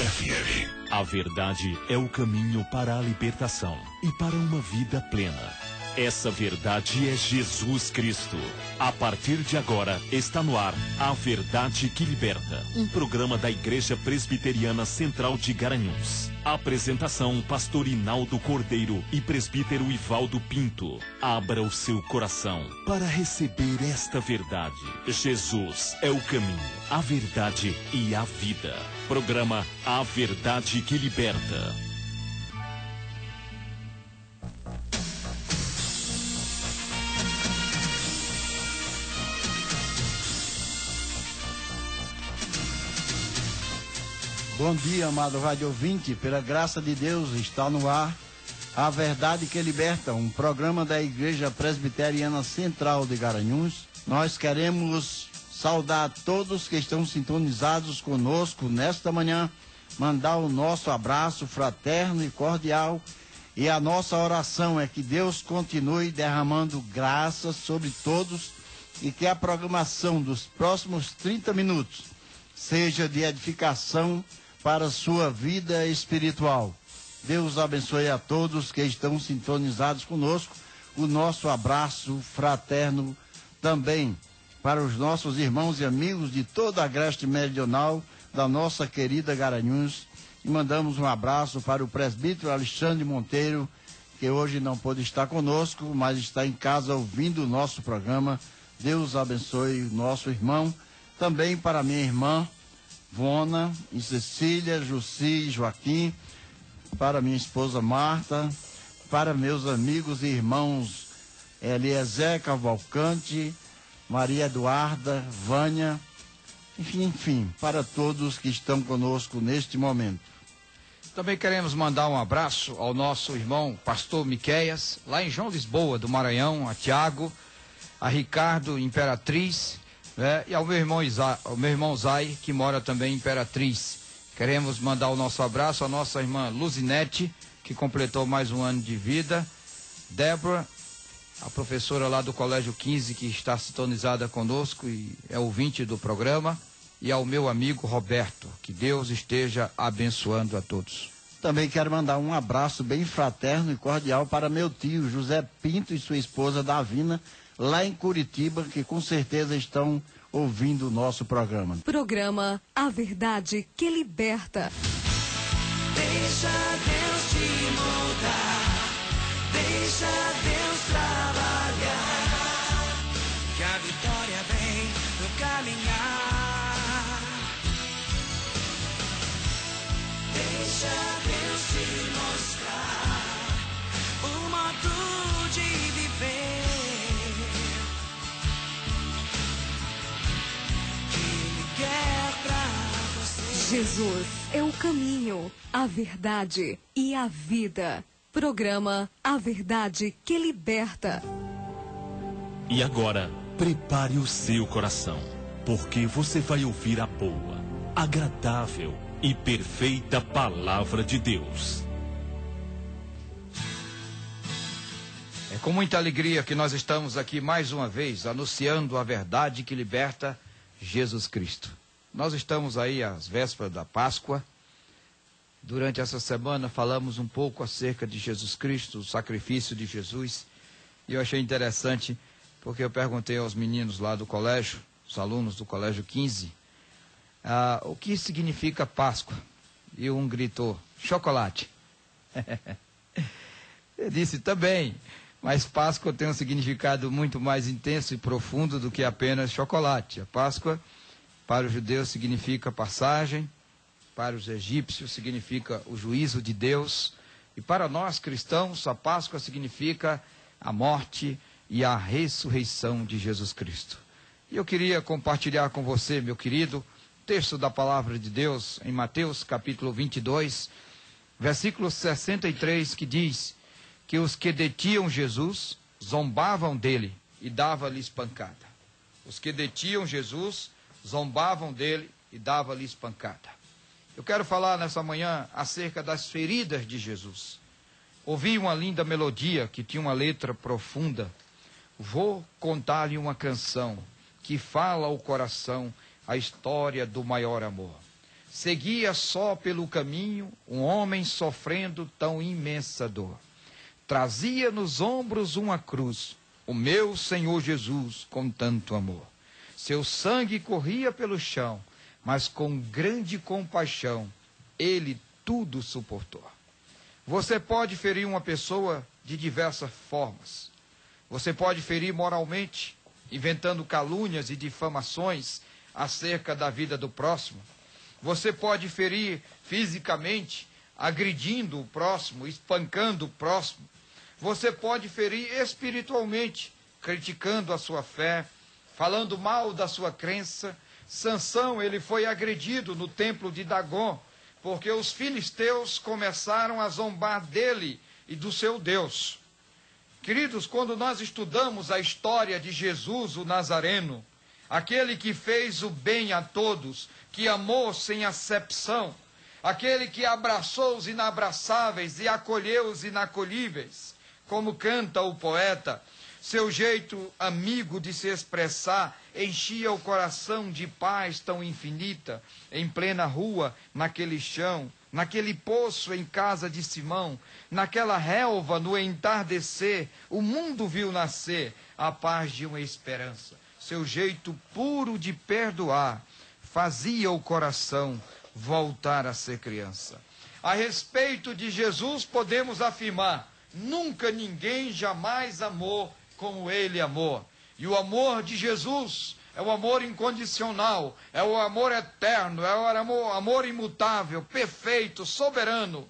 FM. A verdade é o caminho para a libertação e para uma vida plena. Essa verdade é Jesus Cristo. A partir de agora, está no ar A Verdade que Liberta, um programa da Igreja Presbiteriana Central de Garanhuns. Apresentação, pastor Inaldo Cordeiro e presbítero Ivaldo Pinto. Abra o seu coração para receber esta verdade. Jesus é o caminho, a verdade e a vida. Programa A Verdade que Liberta. Bom dia, amado rádio ouvinte. Pela graça de Deus, está no ar A Verdade que Liberta, um programa da Igreja Presbiteriana Central de Garanhuns. Nós queremos saudar todos que estão sintonizados conosco nesta manhã, mandar o nosso abraço fraterno e cordial, e a nossa oração é que Deus continue derramando graças sobre todos e que a programação dos próximos 30 minutos seja de edificação para a sua vida espiritual. Deus abençoe a todos que estão sintonizados conosco. O nosso abraço fraterno também para os nossos irmãos e amigos de toda a agreste meridional da nossa querida Garanhuns. E mandamos um abraço para o presbítero Alexandre Monteiro, que hoje não pôde estar conosco, mas está em casa ouvindo o nosso programa. Deus abençoe o nosso irmão. Também para minha irmã Vona e Cecília, Jussi e Joaquim, para minha esposa Marta, para meus amigos e irmãos Eliezer Cavalcante, Maria Eduarda, Vânia, enfim, para todos que estão conosco neste momento. Também queremos mandar um abraço ao nosso irmão pastor Miqueias, lá em João Lisboa, do Maranhão, a Tiago, a Ricardo Imperatriz, e ao meu irmão Zay, que mora também em Imperatriz. Queremos mandar o nosso abraço à nossa irmã Luzinete, que completou mais um ano de vida, Débora, a professora lá do Colégio 15, que está sintonizada conosco e é ouvinte do programa, e ao meu amigo Roberto. Que Deus esteja abençoando a todos. Também quero mandar um abraço bem fraterno e cordial para meu tio José Pinto e sua esposa Davina, lá em Curitiba, que com certeza estão ouvindo o nosso programa. Programa A Verdade que Liberta. Deixa Deus te moldar, deixa Deus trabalhar, que a vitória vem no caminhar. Deixa Deus te mostrar o modo de viver. Jesus é o caminho, a verdade e a vida. Programa A Verdade que Liberta. E agora, prepare o seu coração, porque você vai ouvir a boa, agradável e perfeita palavra de Deus. É com muita alegria que nós estamos aqui mais uma vez anunciando a verdade que liberta, Jesus Cristo. Nós estamos aí às vésperas da Páscoa. Durante essa semana falamos um pouco acerca de Jesus Cristo, o sacrifício de Jesus. E eu achei interessante porque eu perguntei aos meninos lá do colégio, os alunos do Colégio 15, o que significa Páscoa. E um gritou, chocolate. Eu disse também, mas Páscoa tem um significado muito mais intenso e profundo do que apenas chocolate. A Páscoa, para os judeus, significa passagem, para os egípcios significa o juízo de Deus, e para nós cristãos a Páscoa significa a morte e a ressurreição de Jesus Cristo. E eu queria compartilhar com você, meu querido, texto da palavra de Deus em Mateus capítulo 22, versículo 63, que diz que os que detiam Jesus zombavam dele e davam-lhes pancada. Os que detiam Jesus zombavam dele e davam-lhes pancada. Eu quero falar nessa manhã acerca das feridas de Jesus. Ouvi uma linda melodia que tinha uma letra profunda. Vou contar-lhe uma canção que fala ao coração a história do maior amor. seguia só pelo caminho um homem sofrendo tão imensa dor. Trazia nos ombros uma cruz, o meu Senhor Jesus, com tanto amor. Seu sangue corria pelo chão, mas com grande compaixão, ele tudo suportou. Você pode ferir uma pessoa de diversas formas. Você pode ferir moralmente, inventando calúnias e difamações acerca da vida do próximo. Você pode ferir fisicamente, agredindo o próximo, espancando o próximo. Você pode ferir espiritualmente, criticando a sua fé, falando mal da sua crença. Sansão, ele foi agredido no templo de Dagom, porque os filisteus começaram a zombar dele e do seu Deus. Queridos, quando nós estudamos a história de Jesus, o Nazareno, aquele que fez o bem a todos, que amou sem acepção, aquele que abraçou os inabraçáveis e acolheu os inacolhíveis, como canta o poeta, seu jeito amigo de se expressar enchia o coração de paz tão infinita, em plena rua, naquele chão, naquele poço em casa de Simão, naquela relva no entardecer, o mundo viu nascer a paz de uma esperança. Seu jeito puro de perdoar fazia o coração voltar a ser criança. A respeito de Jesus, podemos afirmar: nunca ninguém jamais amou como ele amou. E o amor de Jesus é o amor incondicional, é o amor eterno, é o amor imutável, perfeito, soberano.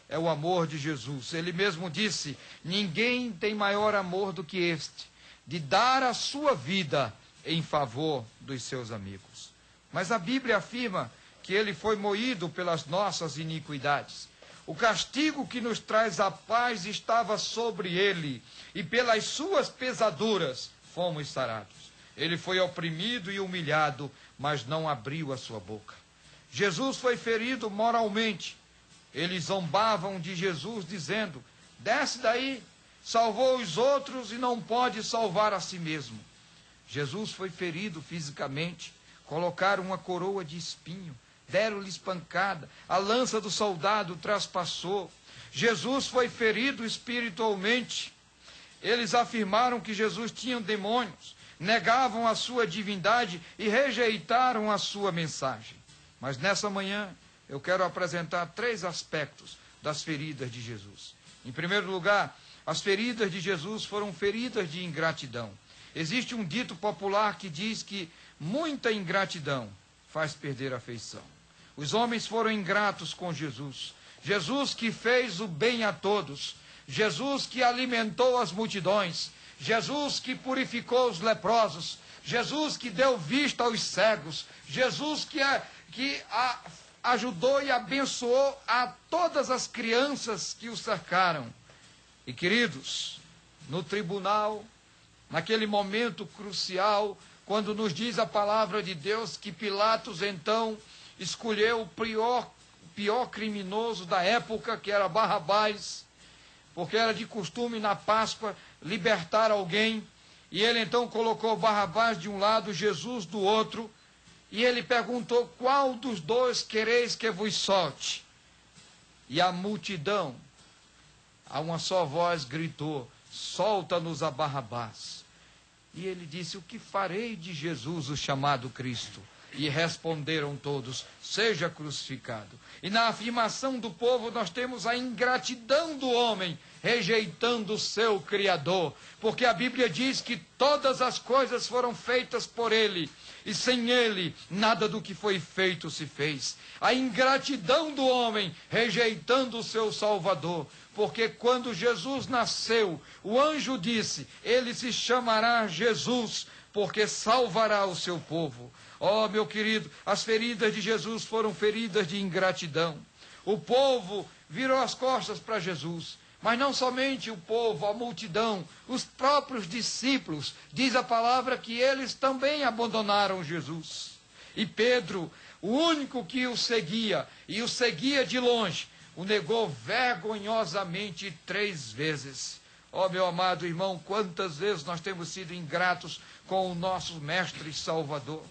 É o amor de Jesus. Ele mesmo disse: ninguém tem maior amor do que este, de dar a sua vida em favor dos seus amigos. Mas a Bíblia afirma que ele foi moído pelas nossas iniquidades. O castigo que nos traz a paz estava sobre ele, e pelas suas pesaduras fomos sarados. Ele foi oprimido e humilhado, mas não abriu a sua boca. Jesus foi ferido moralmente. Eles zombavam de Jesus, dizendo: desce daí, salvou os outros e não pode salvar a si mesmo. Jesus foi ferido fisicamente, colocaram uma coroa de espinho, deram-lhe espancada, a lança do soldado traspassou. Jesus foi ferido espiritualmente. Eles afirmaram que Jesus tinha demônios, negavam a sua divindade e rejeitaram a sua mensagem. Mas nessa manhã eu quero apresentar 3 aspectos das feridas de Jesus. Em primeiro lugar, as feridas de Jesus foram feridas de ingratidão. Existe um dito popular que diz que muita ingratidão faz perder a afeição. Os homens foram ingratos com Jesus. Jesus que fez o bem a todos. Jesus que alimentou as multidões. Jesus que purificou os leprosos. Jesus que deu vista aos cegos. Jesus que ajudou e abençoou a todas as crianças que o cercaram. E queridos, no tribunal, naquele momento crucial, quando nos diz a palavra de Deus que Pilatos então escolheu o pior criminoso da época, que era Barrabás, porque era de costume na Páscoa libertar alguém, e ele então colocou Barrabás de um lado, Jesus do outro, e ele perguntou: qual dos dois quereis que vos solte? E a multidão, a uma só voz, gritou: solta-nos a Barrabás. E ele disse: o que farei de Jesus, o chamado Cristo? E responderam todos: seja crucificado. E na afirmação do povo nós temos a ingratidão do homem, rejeitando o seu Criador. Porque a Bíblia diz que todas as coisas foram feitas por ele, e sem ele nada do que foi feito se fez. A ingratidão do homem, rejeitando o seu Salvador. Porque quando Jesus nasceu, o anjo disse: ele se chamará Jesus, porque salvará o seu povo. Oh, meu querido, as feridas de Jesus foram feridas de ingratidão. O povo virou as costas para Jesus. Mas não somente o povo, a multidão, os próprios discípulos, diz a palavra que eles também abandonaram Jesus. E Pedro, o único que o seguia, e o seguia de longe, o negou vergonhosamente 3 vezes. Oh, meu amado irmão, quantas vezes nós temos sido ingratos com o nosso Mestre e Salvador.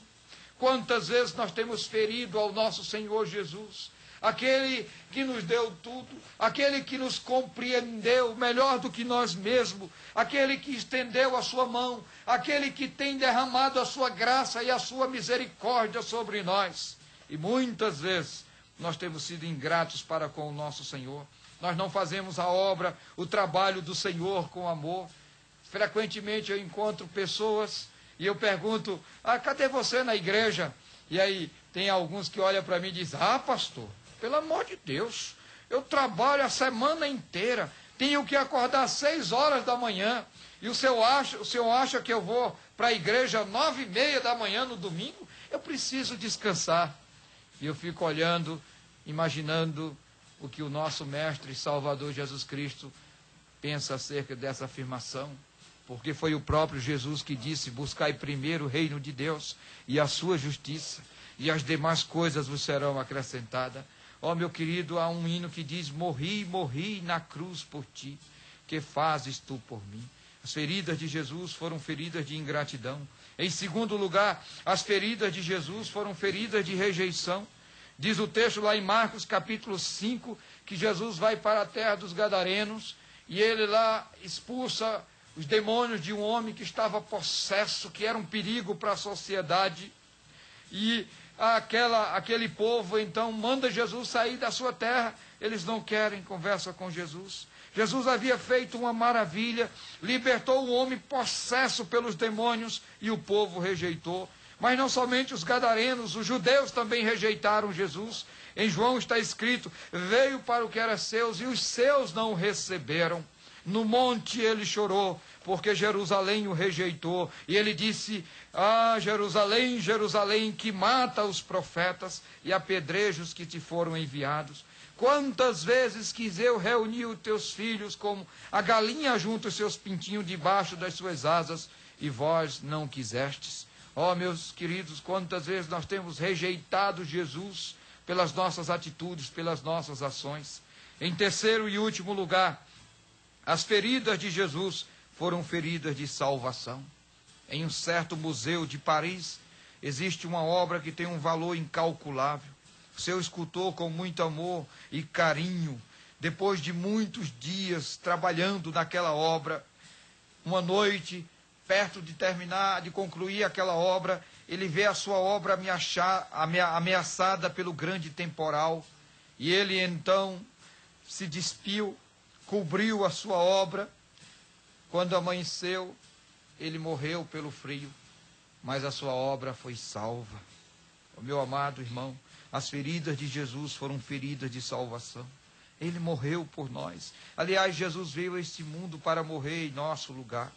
Quantas vezes nós temos ferido ao nosso Senhor Jesus, aquele que nos deu tudo, aquele que nos compreendeu melhor do que nós mesmos, aquele que estendeu a sua mão, aquele que tem derramado a sua graça e a sua misericórdia sobre nós. E muitas vezes nós temos sido ingratos para com o nosso Senhor. Nós não fazemos a obra, o trabalho do Senhor com amor. Frequentemente eu encontro pessoas e eu pergunto, cadê você na igreja? E aí tem alguns que olham para mim e dizem, pastor, pelo amor de Deus, eu trabalho a semana inteira, tenho que acordar às 6 horas da manhã, e o senhor acha que eu vou para a igreja às 9h30 da manhã no domingo? Eu preciso descansar. E eu fico olhando, imaginando o que o nosso Mestre e Salvador Jesus Cristo pensa acerca dessa afirmação. Porque foi o próprio Jesus que disse, buscai primeiro o reino de Deus e a sua justiça, e as demais coisas vos serão acrescentadas. Meu querido, há um hino que diz, morri na cruz por ti, que fazes tu por mim? As feridas de Jesus foram feridas de ingratidão. Em segundo lugar, as feridas de Jesus foram feridas de rejeição. Diz o texto lá em Marcos capítulo 5, que Jesus vai para a terra dos Gadarenos, e ele lá expulsa os demônios de um homem que estava possesso, que era um perigo para a sociedade. E aquele povo então manda Jesus sair da sua terra. Eles não querem conversa com Jesus. Jesus havia feito uma maravilha, libertou o homem possesso pelos demônios, e o povo rejeitou. Mas não somente os gadarenos, os judeus também rejeitaram Jesus. Em João está escrito, veio para o que era seus, e os seus não o receberam. No monte ele chorou, porque Jerusalém o rejeitou. E ele disse, Jerusalém, Jerusalém, que mata os profetas e apedreja os que te foram enviados. Quantas vezes quis eu reunir os teus filhos, como a galinha junta os seus pintinhos debaixo das suas asas, e vós não quisestes. Meus queridos, quantas vezes nós temos rejeitado Jesus pelas nossas atitudes, pelas nossas ações. Em terceiro e último lugar, as feridas de Jesus foram feridas de salvação. Em um certo museu de Paris, existe uma obra que tem um valor incalculável. O seu escultor, com muito amor e carinho, depois de muitos dias trabalhando naquela obra, uma noite, perto de terminar, de concluir aquela obra, ele vê a sua obra ameaçada pelo grande temporal, e ele então se despiu, cobriu a sua obra. Quando amanheceu, ele morreu pelo frio, mas a sua obra foi salva. Meu amado irmão, as feridas de Jesus foram feridas de salvação. Ele morreu por nós. Aliás, Jesus veio a este mundo para morrer em nosso lugar.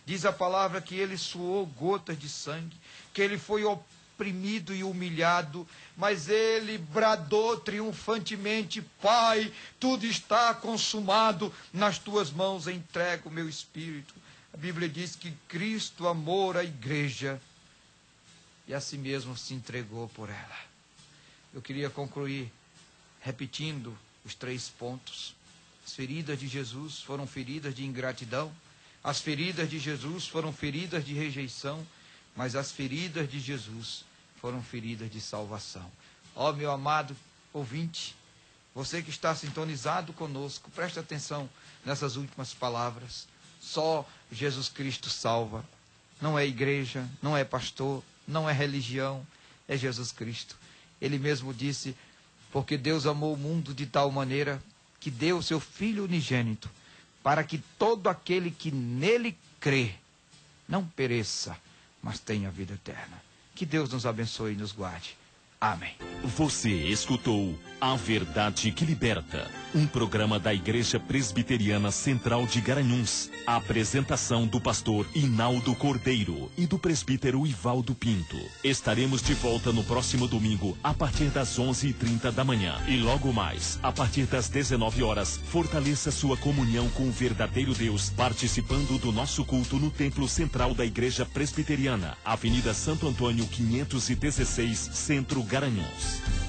Diz a palavra que ele suou gotas de sangue, que ele foi oprimido e humilhado, mas ele bradou triunfantemente, Pai, tudo está consumado, nas tuas mãos entrego o meu espírito. A Bíblia diz que Cristo amou a igreja e a si mesmo se entregou por ela. Eu queria concluir repetindo os 3 pontos. As feridas de Jesus foram feridas de ingratidão, as feridas de Jesus foram feridas de rejeição, mas as feridas de Jesus foram feridas de salvação. Meu amado ouvinte, você que está sintonizado conosco, preste atenção nessas últimas palavras. Só Jesus Cristo salva. Não é igreja, não é pastor, não é religião, é Jesus Cristo. Ele mesmo disse, porque Deus amou o mundo de tal maneira que deu o seu Filho unigênito, para que todo aquele que nele crê não pereça, mas tenha vida eterna. Que Deus nos abençoe e nos guarde. Amém. Você escutou A Verdade que Liberta, um programa da Igreja Presbiteriana Central de Garanhuns. A apresentação do pastor Inaldo Cordeiro e do presbítero Ivaldo Pinto. Estaremos de volta no próximo domingo, a partir das 11h30 da manhã. E logo mais, a partir das 19 horas, fortaleça sua comunhão com o verdadeiro Deus, participando do nosso culto no Templo Central da Igreja Presbiteriana, Avenida Santo Antônio 516, Centro Garanhuns.